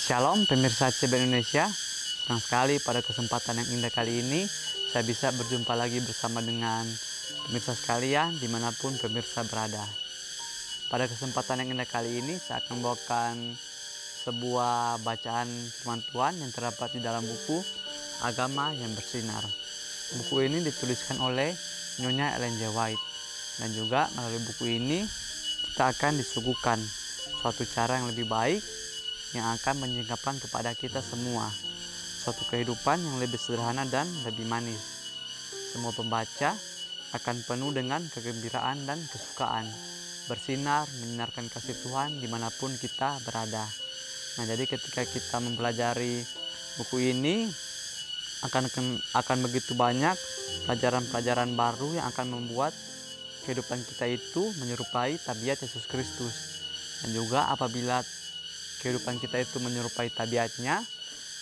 Shalom pemirsa CB Indonesia, senang sekali pada kesempatan yang indah kali ini saya bisa berjumpa lagi bersama dengan pemirsa sekalian dimanapun pemirsa berada. Pada kesempatan yang indah kali ini saya akan membawakan sebuah bacaan firman Tuhan yang terdapat di dalam buku Agama yang Bersinar. Buku ini dituliskan oleh Nyonya Ellen G. White, dan juga melalui buku ini kita akan disuguhkan suatu cara yang lebih baik yang akan menyingkapkan kepada kita semua suatu kehidupan yang lebih sederhana dan lebih manis. Semua pembaca akan penuh dengan kegembiraan dan kesukaan, bersinar menyinarkan kasih Tuhan dimanapun kita berada. Nah, jadi ketika kita mempelajari buku ini akan begitu banyak pelajaran-pelajaran baru yang akan membuat kehidupan kita itu menyerupai tabiat Yesus Kristus. Dan juga apabila kehidupan kita itu menyerupai tabiatnya,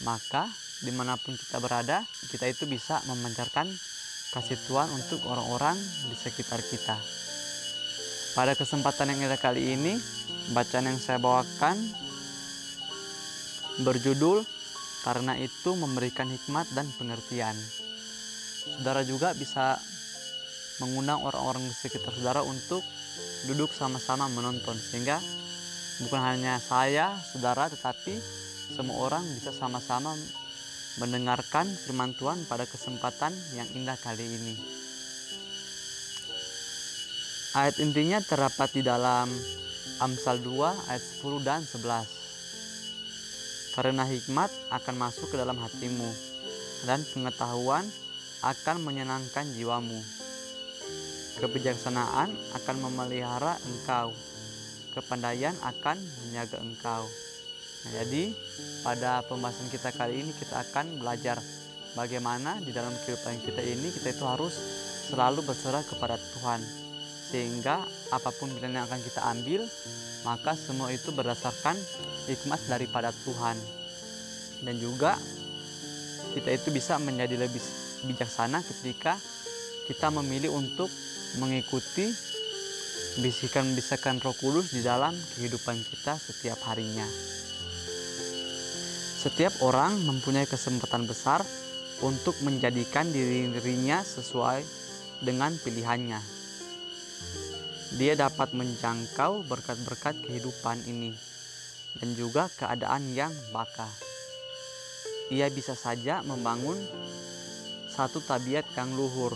maka dimanapun kita berada, kita itu bisa memancarkan kasih Tuhan untuk orang-orang di sekitar kita. Pada kesempatan yang indah kali ini, bacaan yang saya bawakan berjudul Karena Itu Memberikan Hikmat dan Pengertian. Saudara juga bisa mengundang orang-orang di sekitar saudara untuk duduk sama-sama menonton, sehingga bukan hanya saya, saudara, tetapi semua orang bisa sama-sama mendengarkan firman Tuhan pada kesempatan yang indah kali ini. Ayat intinya terdapat di dalam Amsal 2 ayat 10 dan 11. Karena hikmat akan masuk ke dalam hatimu, dan pengetahuan akan menyenangkan jiwamu. Kebijaksanaan akan memelihara engkau, kepandaian akan menjaga engkau. Nah, jadi pada pembahasan kita kali ini kita akan belajar bagaimana di dalam kehidupan kita ini kita itu harus selalu berserah kepada Tuhan, sehingga apapun pilihan yang akan kita ambil, maka semua itu berdasarkan hikmat daripada Tuhan. Dan juga kita itu bisa menjadi lebih bijaksana ketika kita memilih untuk mengikuti bisikan-bisikan Roh Kudus di dalam kehidupan kita setiap harinya. Setiap orang mempunyai kesempatan besar untuk menjadikan dirinya sesuai dengan pilihannya. Dia dapat menjangkau berkat-berkat kehidupan ini dan juga keadaan yang baka. Ia bisa saja membangun satu tabiat yang luhur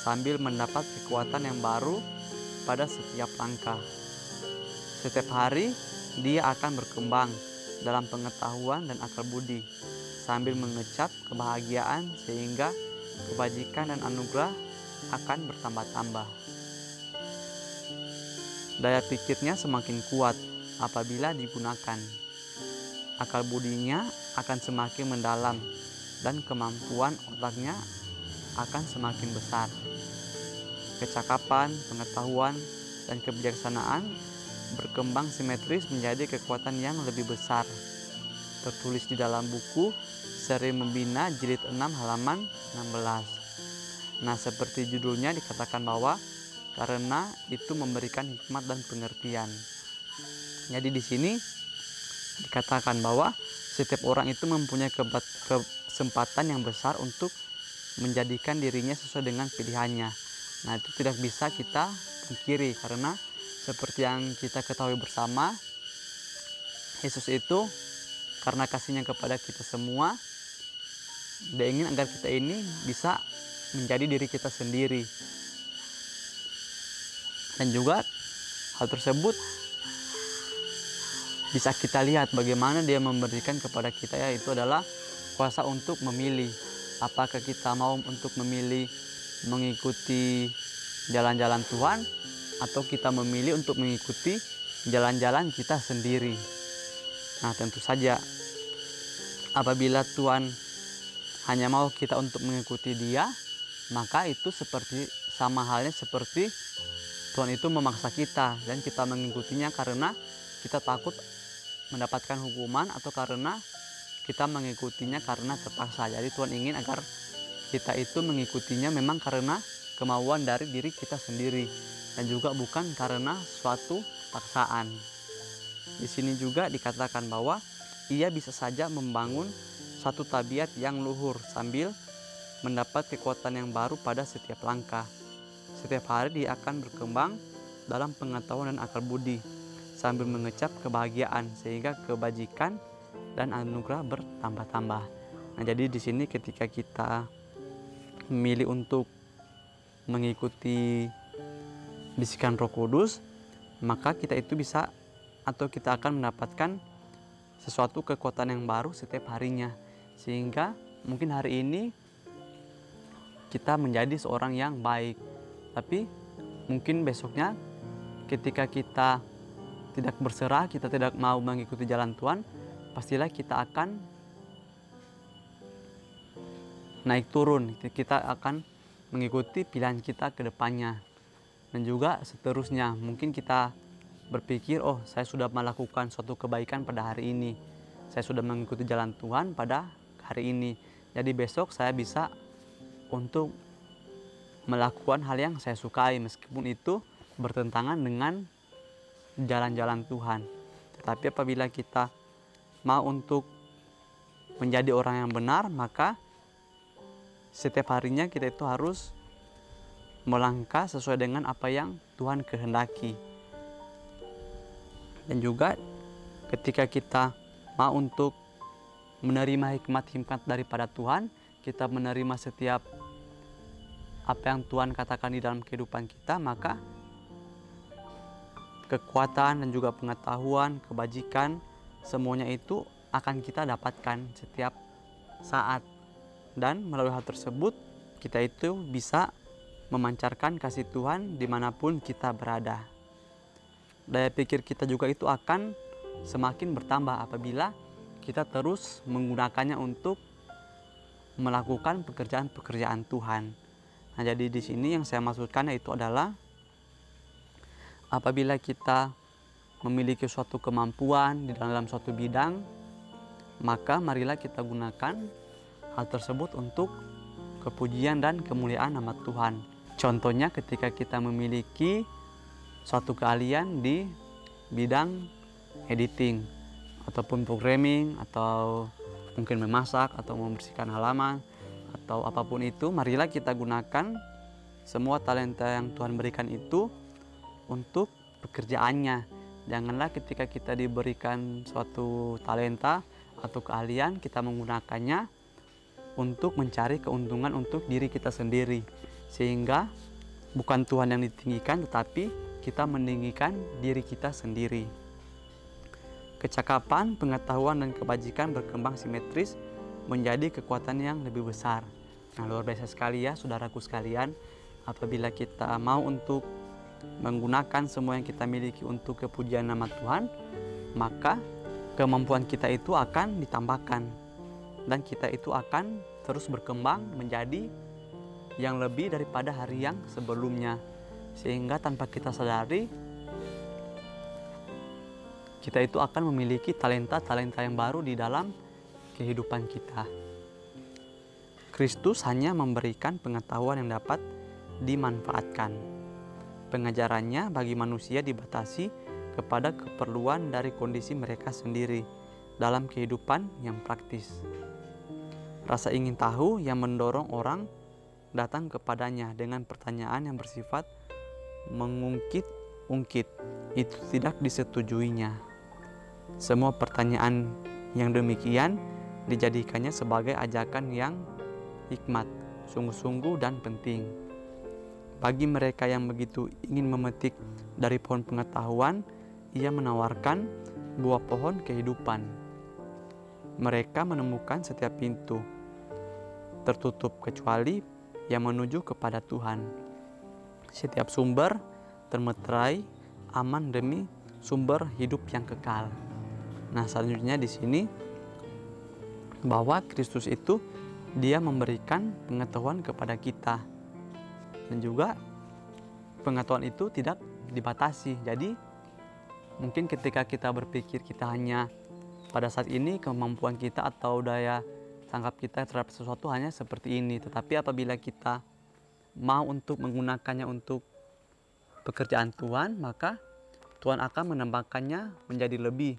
sambil mendapat kekuatan yang baru pada setiap langkah. Setiap hari dia akan berkembang dalam pengetahuan dan akal budi sambil mengecap kebahagiaan, sehingga kebajikan dan anugerah akan bertambah-tambah. Daya pikirnya semakin kuat apabila digunakan. Akal budinya akan semakin mendalam dan kemampuan otaknya akan semakin besar. Kecakapan, pengetahuan, dan kebijaksanaan berkembang simetris menjadi kekuatan yang lebih besar. Tertulis di dalam buku Seri Membina jilid 6 halaman 16. Nah, seperti judulnya dikatakan bahwa karena itu memberikan hikmat dan pengertian. Jadi di sini dikatakan bahwa setiap orang itu mempunyai kesempatan yang besar untuk menjadikan dirinya sesuai dengan pilihannya. Nah, itu tidak bisa kita pungkiri, karena seperti yang kita ketahui bersama, Yesus itu karena kasihnya kepada kita semua, Dia ingin agar kita ini bisa menjadi diri kita sendiri. Dan juga hal tersebut bisa kita lihat bagaimana Dia memberikan kepada kita, yaitu adalah kuasa untuk memilih. Apakah kita mau untuk memilih mengikuti jalan-jalan Tuhan, atau kita memilih untuk mengikuti jalan-jalan kita sendiri. Nah, tentu saja apabila Tuhan hanya mau kita untuk mengikuti Dia, maka itu seperti sama halnya seperti Tuhan itu memaksa kita dan kita mengikutinya karena kita takut mendapatkan hukuman, atau karena kita mengikutinya karena terpaksa. Jadi Tuhan ingin agar kita itu mengikutinya memang karena kemauan dari diri kita sendiri, dan juga bukan karena suatu paksaan. Di sini juga dikatakan bahwa ia bisa saja membangun satu tabiat yang luhur sambil mendapat kekuatan yang baru pada setiap langkah. Setiap hari dia akan berkembang dalam pengetahuan dan akal budi sambil mengecap kebahagiaan sehingga kebajikan dan anugerah bertambah-tambah. Nah, jadi di sini ketika kita memilih untuk mengikuti bisikan Roh Kudus, maka kita itu bisa atau kita akan mendapatkan sesuatu kekuatan yang baru setiap harinya, sehingga mungkin hari ini kita menjadi seorang yang baik, tapi mungkin besoknya ketika kita tidak berserah, kita tidak mau mengikuti jalan Tuhan, pastilah kita akan naik turun, kita akan mengikuti pilihan kita ke depannya. Dan juga seterusnya, mungkin kita berpikir, oh saya sudah melakukan suatu kebaikan pada hari ini, saya sudah mengikuti jalan Tuhan pada hari ini, jadi besok saya bisa untuk melakukan hal yang saya sukai meskipun itu bertentangan dengan jalan-jalan Tuhan. Tetapi apabila kita mau untuk menjadi orang yang benar, maka setiap harinya kita itu harus melangkah sesuai dengan apa yang Tuhan kehendaki. Dan juga ketika kita mau untuk menerima hikmat-hikmat daripada Tuhan, kita menerima setiap apa yang Tuhan katakan di dalam kehidupan kita, maka kekuatan dan juga pengetahuan, kebajikan, semuanya itu akan kita dapatkan setiap saat. Dan melalui hal tersebut, kita itu bisa memancarkan kasih Tuhan dimanapun kita berada. Daya pikir kita juga itu akan semakin bertambah apabila kita terus menggunakannya untuk melakukan pekerjaan-pekerjaan Tuhan. Nah, jadi di sini yang saya maksudkan yaitu adalah apabila kita memiliki suatu kemampuan di dalam suatu bidang, maka marilah kita gunakan hal tersebut untuk kepujian dan kemuliaan nama Tuhan. Contohnya ketika kita memiliki suatu keahlian di bidang editing ataupun programming, atau mungkin memasak atau membersihkan halaman atau apapun itu, marilah kita gunakan semua talenta yang Tuhan berikan itu untuk pekerjaannya. Janganlah ketika kita diberikan suatu talenta atau keahlian, kita menggunakannya untuk mencari keuntungan untuk diri kita sendiri, sehingga bukan Tuhan yang ditinggikan, tetapi kita meninggikan diri kita sendiri. Kecakapan, pengetahuan, dan kebajikan berkembang simetris menjadi kekuatan yang lebih besar. Nah, luar biasa sekali ya saudaraku sekalian, apabila kita mau untuk menggunakan semua yang kita miliki untuk kepujian nama Tuhan, maka kemampuan kita itu akan ditambahkan dan kita itu akan terus berkembang menjadi yang lebih daripada hari yang sebelumnya, sehingga tanpa kita sadari kita itu akan memiliki talenta-talenta yang baru di dalam kehidupan kita. Kristus hanya memberikan pengetahuan yang dapat dimanfaatkan. Pengajarannya bagi manusia dibatasi kepada keperluan dari kondisi mereka sendiri dalam kehidupan yang praktis. Rasa ingin tahu yang mendorong orang datang kepadanya dengan pertanyaan yang bersifat mengungkit-ungkit itu tidak disetujuinya. Semua pertanyaan yang demikian dijadikannya sebagai ajakan yang hikmat, sungguh-sungguh dan penting. Bagi mereka yang begitu ingin memetik dari pohon pengetahuan, ia menawarkan buah pohon kehidupan. Mereka menemukan setiap pintu tertutup kecuali yang menuju kepada Tuhan. Setiap sumber termeterai aman demi sumber hidup yang kekal. Nah, selanjutnya di sini bahwa Kristus itu dia memberikan pengetahuan kepada kita, dan juga pengetahuan itu tidak dibatasi. Jadi mungkin ketika kita berpikir kita hanya pada saat ini kemampuan kita atau daya tangkap kita terhadap sesuatu hanya seperti ini, tetapi apabila kita mau untuk menggunakannya untuk pekerjaan Tuhan, maka Tuhan akan menambahkannya menjadi lebih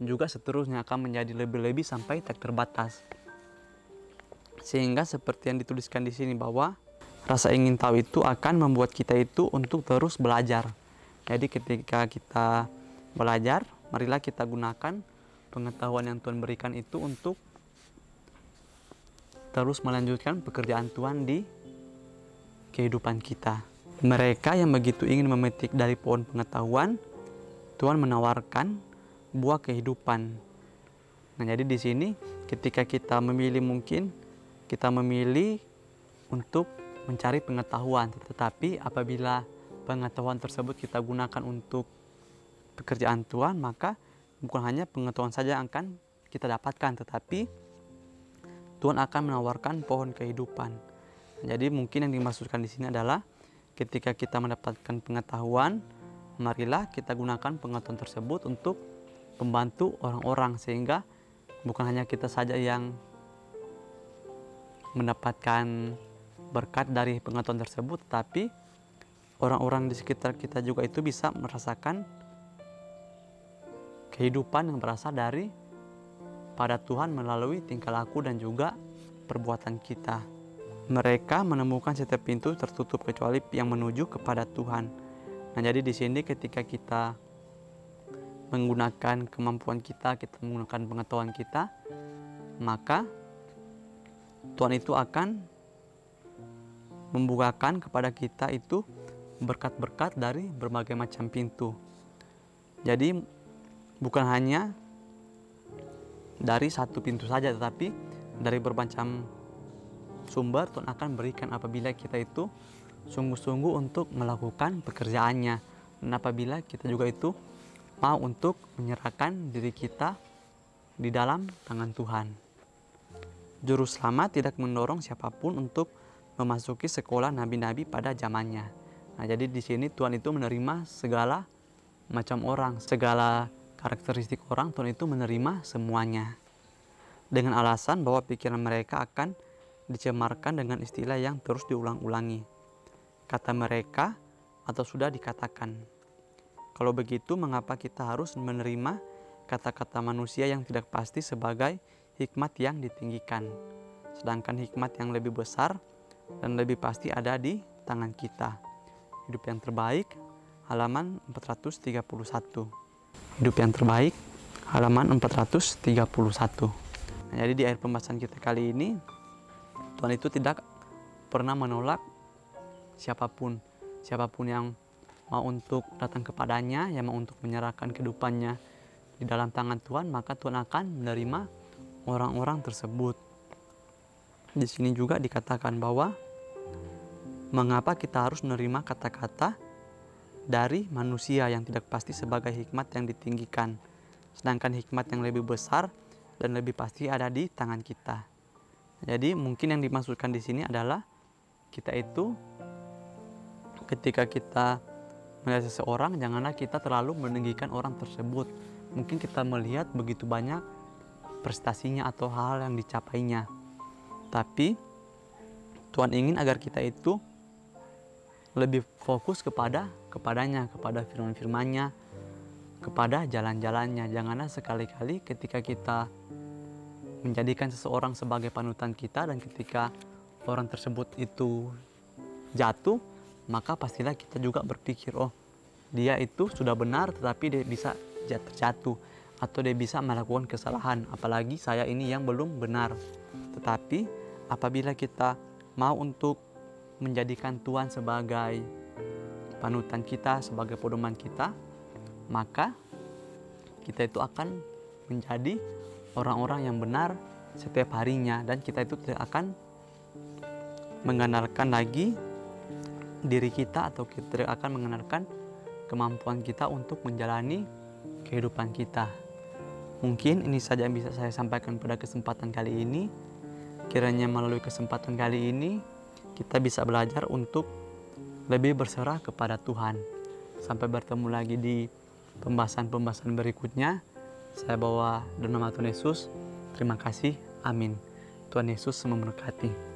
juga seterusnya akan menjadi lebih-lebih sampai tak terbatas. Sehingga seperti yang dituliskan di sini bahwa rasa ingin tahu itu akan membuat kita itu untuk terus belajar. Jadi ketika kita belajar, marilah kita gunakan pengetahuan yang Tuhan berikan itu untuk terus melanjutkan pekerjaan Tuhan di kehidupan kita. Mereka yang begitu ingin memetik dari pohon pengetahuan, Tuhan menawarkan buah kehidupan. Nah, jadi di sini ketika kita memilih, mungkin kita memilih untuk mencari pengetahuan, tetapi apabila pengetahuan tersebut kita gunakan untuk pekerjaan Tuhan, maka bukan hanya pengetahuan saja yang akan kita dapatkan, tetapi Tuhan akan menawarkan pohon kehidupan. Jadi mungkin yang dimaksudkan di sini adalah ketika kita mendapatkan pengetahuan, marilah kita gunakan pengetahuan tersebut untuk membantu orang-orang, sehingga bukan hanya kita saja yang mendapatkan berkat dari pengetahuan tersebut, tetapi orang-orang di sekitar kita juga itu bisa merasakan kehidupan yang berasal dari pada Tuhan melalui tingkah laku dan juga perbuatan kita. Mereka menemukan setiap pintu tertutup kecuali yang menuju kepada Tuhan. Nah, jadi di sini ketika kita menggunakan kemampuan kita menggunakan pengetahuan kita, maka Tuhan itu akan membukakan kepada kita itu berkat-berkat dari berbagai macam pintu. Jadi bukan hanya dari satu pintu saja, tetapi dari bermacam sumber Tuhan akan berikan apabila kita itu sungguh-sungguh untuk melakukan pekerjaannya, dan apabila kita juga itu mau untuk menyerahkan diri kita di dalam tangan Tuhan. Juru selamat tidak mendorong siapapun untuk memasuki sekolah nabi-nabi pada zamannya. Nah, jadi di sini Tuhan itu menerima segala macam orang, segala karakteristik orang, Tuhan itu menerima semuanya. Dengan alasan bahwa pikiran mereka akan dicemarkan dengan istilah yang terus diulang-ulangi. Kata mereka atau sudah dikatakan. Kalau begitu, mengapa kita harus menerima kata-kata manusia yang tidak pasti sebagai hikmat yang ditinggikan, sedangkan hikmat yang lebih besar dan lebih pasti ada di tangan kita. Hidup yang terbaik, halaman 431. Hidup yang terbaik, halaman 431. Nah, jadi di akhir pembahasan kita kali ini, Tuhan itu tidak pernah menolak siapapun yang mau untuk datang kepadanya, yang mau untuk menyerahkan kehidupannya di dalam tangan Tuhan, maka Tuhan akan menerima orang-orang tersebut. Di sini juga dikatakan bahwa mengapa kita harus menerima kata-kata dari manusia yang tidak pasti sebagai hikmat yang ditinggikan, sedangkan hikmat yang lebih besar dan lebih pasti ada di tangan kita. Jadi mungkin yang dimaksudkan di sini adalah kita itu ketika kita melihat seseorang, janganlah kita terlalu meninggikan orang tersebut. Mungkin kita melihat begitu banyak prestasinya atau hal yang dicapainya, tapi Tuhan ingin agar kita itu lebih fokus kepadanya, kepada firman-firmannya, kepada jalan-jalannya. Janganlah sekali-kali ketika kita menjadikan seseorang sebagai panutan kita, dan ketika orang tersebut itu jatuh, maka pastilah kita juga berpikir, oh dia itu sudah benar tetapi dia bisa terjatuh, atau dia bisa melakukan kesalahan, apalagi saya ini yang belum benar. Tetapi apabila kita mau untuk menjadikan Tuhan sebagai panutan kita, sebagai pedoman kita, maka kita itu akan menjadi orang-orang yang benar setiap harinya, dan kita itu tidak akan mengandalkan lagi diri kita, atau kita tidak akan mengandalkan kemampuan kita untuk menjalani kehidupan kita. Mungkin ini saja yang bisa saya sampaikan pada kesempatan kali ini. Kiranya melalui kesempatan kali ini kita bisa belajar untuk lebih berserah kepada Tuhan. Sampai bertemu lagi di pembahasan-pembahasan berikutnya. Saya bawa dalam nama Tuhan Yesus. Terima kasih. Amin. Tuhan Yesus memberkati.